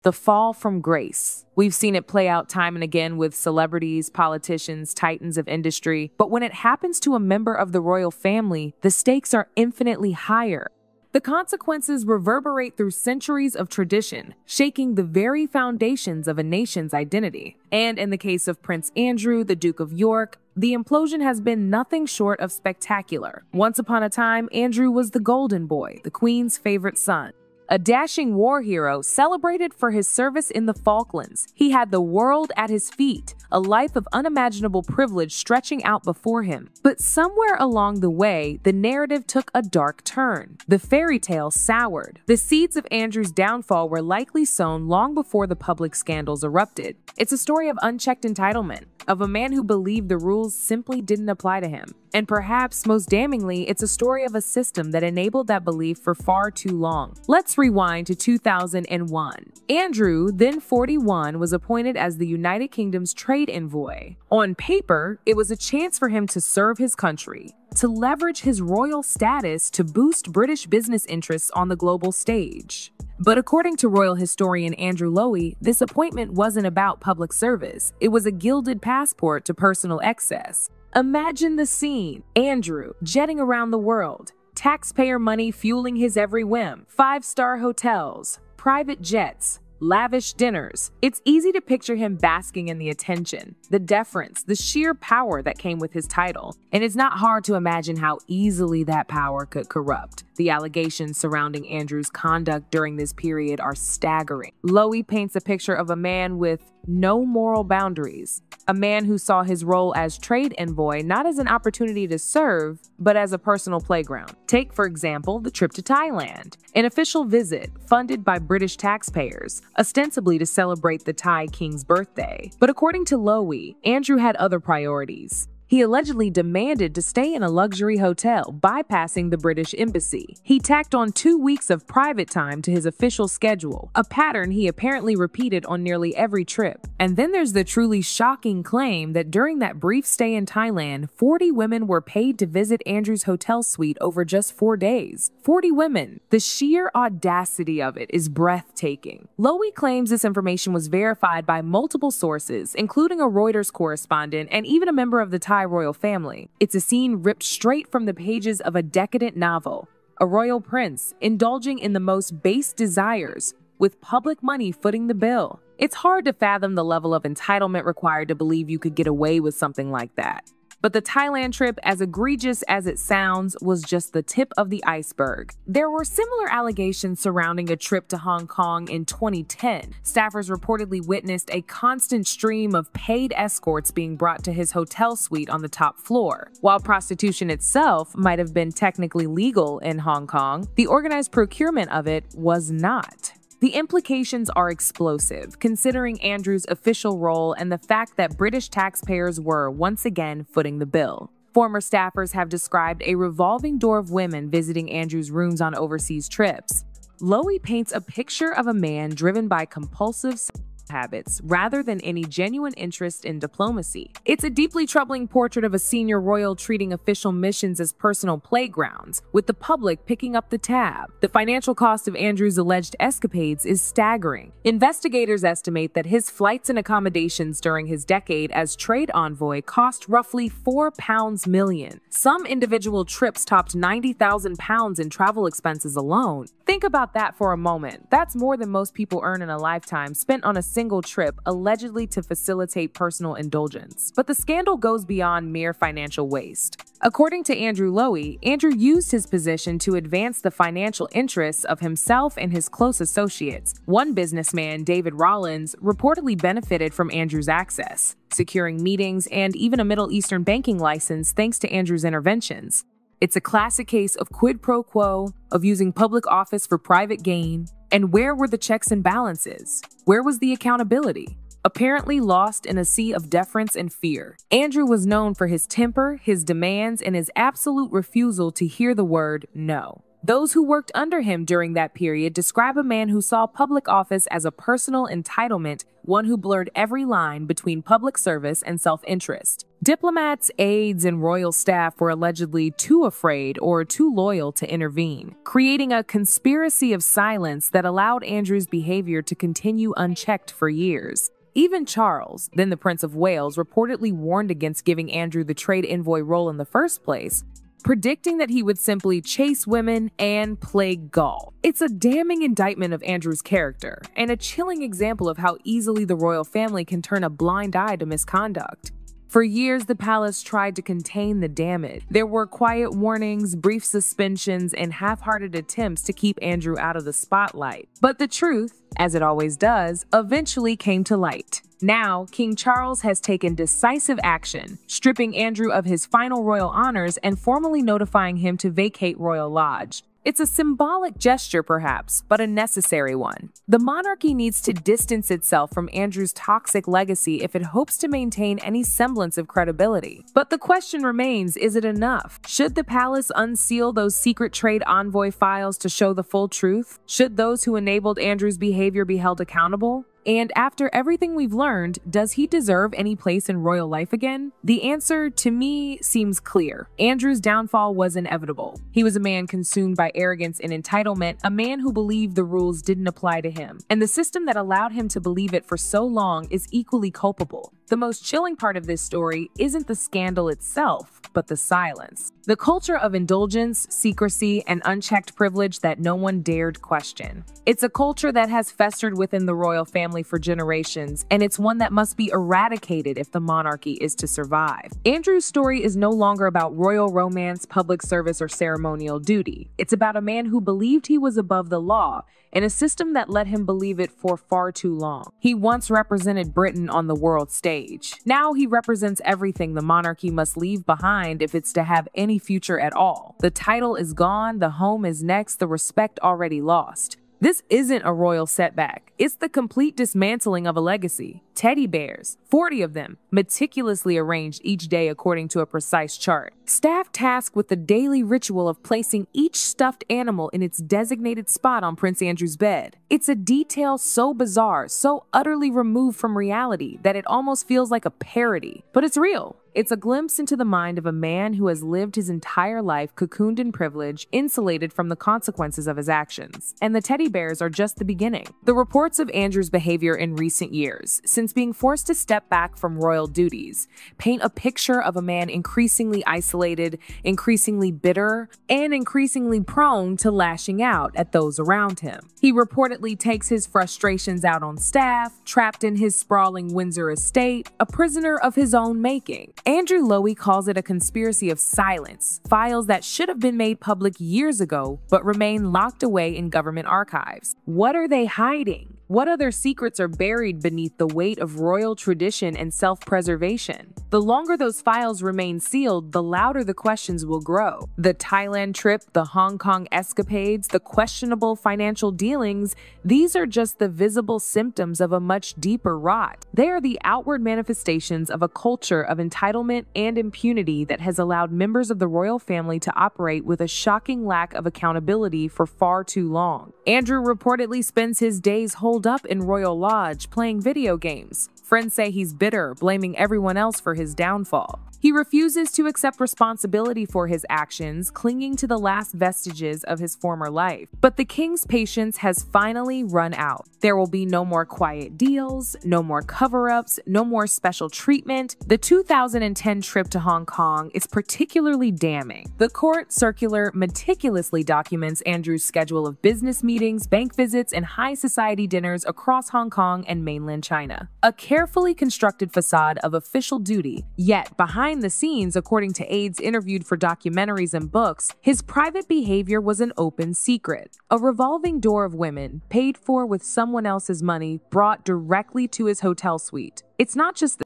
The fall from grace. We've seen it play out time and again with celebrities, politicians, titans of industry, but when it happens to a member of the royal family, the stakes are infinitely higher. The consequences reverberate through centuries of tradition, shaking the very foundations of a nation's identity. And in the case of Prince Andrew, the Duke of York, the implosion has been nothing short of spectacular. Once upon a time, Andrew was the golden boy, the Queen's favorite son. A dashing war hero celebrated for his service in the Falklands. He had the world at his feet, a life of unimaginable privilege stretching out before him. But somewhere along the way, the narrative took a dark turn. The fairy tale soured. The seeds of Andrew's downfall were likely sown long before the public scandals erupted. It's a story of unchecked entitlement, of a man who believed the rules simply didn't apply to him. And perhaps most damningly, it's a story of a system that enabled that belief for far too long. Let's rewind to 2001. Andrew, then 41, was appointed as the United Kingdom's trade envoy. On paper, it was a chance for him to serve his country, to leverage his royal status to boost British business interests on the global stage. But according to royal historian Andrew Lowy, this appointment wasn't about public service. It was a gilded passport to personal excess. Imagine the scene. Andrew, jetting around the world, taxpayer money fueling his every whim, five-star hotels, private jets, lavish dinners. It's easy to picture him basking in the attention, the deference, the sheer power that came with his title. And it's not hard to imagine how easily that power could corrupt. The allegations surrounding Andrew's conduct during this period are staggering. Lowy paints a picture of a man with no moral boundaries, a man who saw his role as trade envoy not as an opportunity to serve, but as a personal playground. Take, for example, the trip to Thailand, an official visit funded by British taxpayers, ostensibly to celebrate the Thai king's birthday. But according to Lowy, Andrew had other priorities. He allegedly demanded to stay in a luxury hotel, bypassing the British embassy. He tacked on 2 weeks of private time to his official schedule, a pattern he apparently repeated on nearly every trip. And then there's the truly shocking claim that during that brief stay in Thailand, 40 women were paid to visit Andrew's hotel suite over just 4 days. 40 women. The sheer audacity of it is breathtaking. Lowy claims this information was verified by multiple sources, including a Reuters correspondent and even a member of the Thai royal family. It's a scene ripped straight from the pages of a decadent novel. A royal prince indulging in the most base desires, with public money footing the bill. It's hard to fathom the level of entitlement required to believe you could get away with something like that. But the Thailand trip, as egregious as it sounds, was just the tip of the iceberg. There were similar allegations surrounding a trip to Hong Kong in 2010. Staffers reportedly witnessed a constant stream of paid escorts being brought to his hotel suite on the top floor. While prostitution itself might have been technically legal in Hong Kong, the organized procurement of it was not. The implications are explosive, considering Andrew's official role and the fact that British taxpayers were, once again, footing the bill. Former staffers have described a revolving door of women visiting Andrew's rooms on overseas trips. Lowy paints a picture of a man driven by compulsive habits rather than any genuine interest in diplomacy. It's a deeply troubling portrait of a senior royal treating official missions as personal playgrounds, with the public picking up the tab. The financial cost of Andrew's alleged escapades is staggering. Investigators estimate that his flights and accommodations during his decade as trade envoy cost roughly £4 million. Some individual trips topped £90,000 in travel expenses alone. Think about that for a moment. That's more than most people earn in a lifetime spent on a single trip, allegedly to facilitate personal indulgence. But the scandal goes beyond mere financial waste. According to Andrew Lowy, Andrew used his position to advance the financial interests of himself and his close associates. One businessman, David Rollins, reportedly benefited from Andrew's access, securing meetings and even a Middle Eastern banking license thanks to Andrew's interventions. It's a classic case of quid pro quo, of using public office for private gain. And where were the checks and balances? Where was the accountability? Apparently lost in a sea of deference and fear. Andrew was known for his temper, his demands, and his absolute refusal to hear the word no. Those who worked under him during that period describe a man who saw public office as a personal entitlement, one who blurred every line between public service and self-interest. Diplomats, aides, and royal staff were allegedly too afraid or too loyal to intervene, creating a conspiracy of silence that allowed Andrew's behavior to continue unchecked for years. Even Charles, then the Prince of Wales, reportedly warned against giving Andrew the trade envoy role in the first place, predicting that he would simply chase women and play Gaul. It's a damning indictment of Andrew's character, and a chilling example of how easily the royal family can turn a blind eye to misconduct. For years, the palace tried to contain the damage. There were quiet warnings, brief suspensions, and half-hearted attempts to keep Andrew out of the spotlight. But the truth, as it always does, eventually came to light. Now, King Charles has taken decisive action, stripping Andrew of his final royal honors and formally notifying him to vacate Royal Lodge. It's a symbolic gesture, perhaps, but a necessary one. The monarchy needs to distance itself from Andrew's toxic legacy if it hopes to maintain any semblance of credibility. But the question remains, is it enough? Should the palace unseal those secret trade envoy files to show the full truth? Should those who enabled Andrew's behavior be held accountable? And after everything we've learned, does he deserve any place in royal life again? The answer, to me, seems clear. Andrew's downfall was inevitable. He was a man consumed by arrogance and entitlement, a man who believed the rules didn't apply to him. And the system that allowed him to believe it for so long is equally culpable. The most chilling part of this story isn't the scandal itself, but the silence. The culture of indulgence, secrecy, and unchecked privilege that no one dared question. It's a culture that has festered within the royal family for generations, and it's one that must be eradicated if the monarchy is to survive. Andrew's story is no longer about royal romance, public service, or ceremonial duty. It's about a man who believed he was above the law, in a system that let him believe it for far too long. He once represented Britain on the world stage. Now he represents everything the monarchy must leave behind if it's to have any future at all. The title is gone, the home is next, the respect already lost. This isn't a royal setback. It's the complete dismantling of a legacy. Teddy bears, 40 of them, meticulously arranged each day according to a precise chart. Staff tasked with the daily ritual of placing each stuffed animal in its designated spot on Prince Andrew's bed. It's a detail so bizarre, so utterly removed from reality that it almost feels like a parody. But it's real. It's a glimpse into the mind of a man who has lived his entire life cocooned in privilege, insulated from the consequences of his actions. And the teddy bears are just the beginning. The reports of Andrew's behavior in recent years, since being forced to step back from royal duties, paint a picture of a man increasingly isolated, increasingly bitter, and increasingly prone to lashing out at those around him. He reportedly takes his frustrations out on staff, trapped in his sprawling Windsor estate, a prisoner of his own making. Andrew Lowy calls it a conspiracy of silence, files that should have been made public years ago but remain locked away in government archives. What are they hiding? What other secrets are buried beneath the weight of royal tradition and self-preservation? The longer those files remain sealed, the louder the questions will grow. The Thailand trip, the Hong Kong escapades, the questionable financial dealings, these are just the visible symptoms of a much deeper rot. They are the outward manifestations of a culture of entitlement and impunity that has allowed members of the royal family to operate with a shocking lack of accountability for far too long. Andrew reportedly spends his days holed up in Royal Lodge playing video games. Friends say he's bitter, blaming everyone else for his downfall. He refuses to accept responsibility for his actions, clinging to the last vestiges of his former life. But the king's patience has finally run out. There will be no more quiet deals, no more cover-ups, no more special treatment. The 2010 trip to Hong Kong is particularly damning. The court circular meticulously documents Andrew's schedule of business meetings, bank visits, and high society dinners across Hong Kong and mainland China. A carefully constructed facade of official duty, yet behind the scenes, according to aides interviewed for documentaries and books, his private behavior was an open secret. A revolving door of women, paid for with someone else's money, brought directly to his hotel suite. It's not just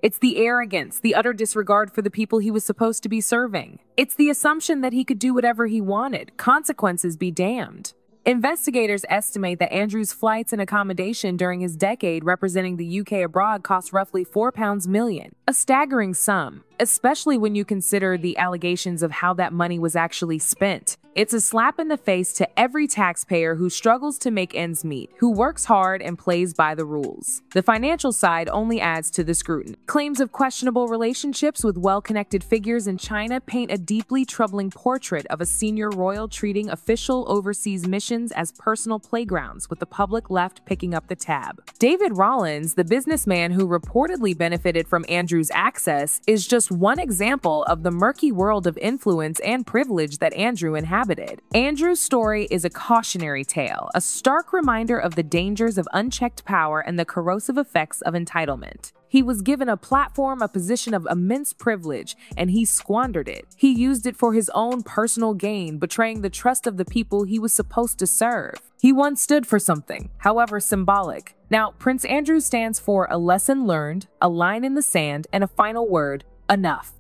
it's the arrogance, the utter disregard for the people he was supposed to be serving. It's the assumption that he could do whatever he wanted, consequences be damned. Investigators estimate that Andrew's flights and accommodation during his decade representing the UK abroad cost roughly £4 million, a staggering sum, especially when you consider the allegations of how that money was actually spent. It's a slap in the face to every taxpayer who struggles to make ends meet, who works hard and plays by the rules. The financial side only adds to the scrutiny. Claims of questionable relationships with well-connected figures in China paint a deeply troubling portrait of a senior royal treating official overseas missions as personal playgrounds, with the public left picking up the tab. David Rollins, the businessman who reportedly benefited from Andrew's access, is just one example of the murky world of influence and privilege that Andrew inhabited. Andrew's story is a cautionary tale, a stark reminder of the dangers of unchecked power and the corrosive effects of entitlement. He was given a platform, a position of immense privilege, and he squandered it. He used it for his own personal gain, betraying the trust of the people he was supposed to serve. He once stood for something, however symbolic. Now, Prince Andrew stands for a lesson learned, a line in the sand, and a final word: enough.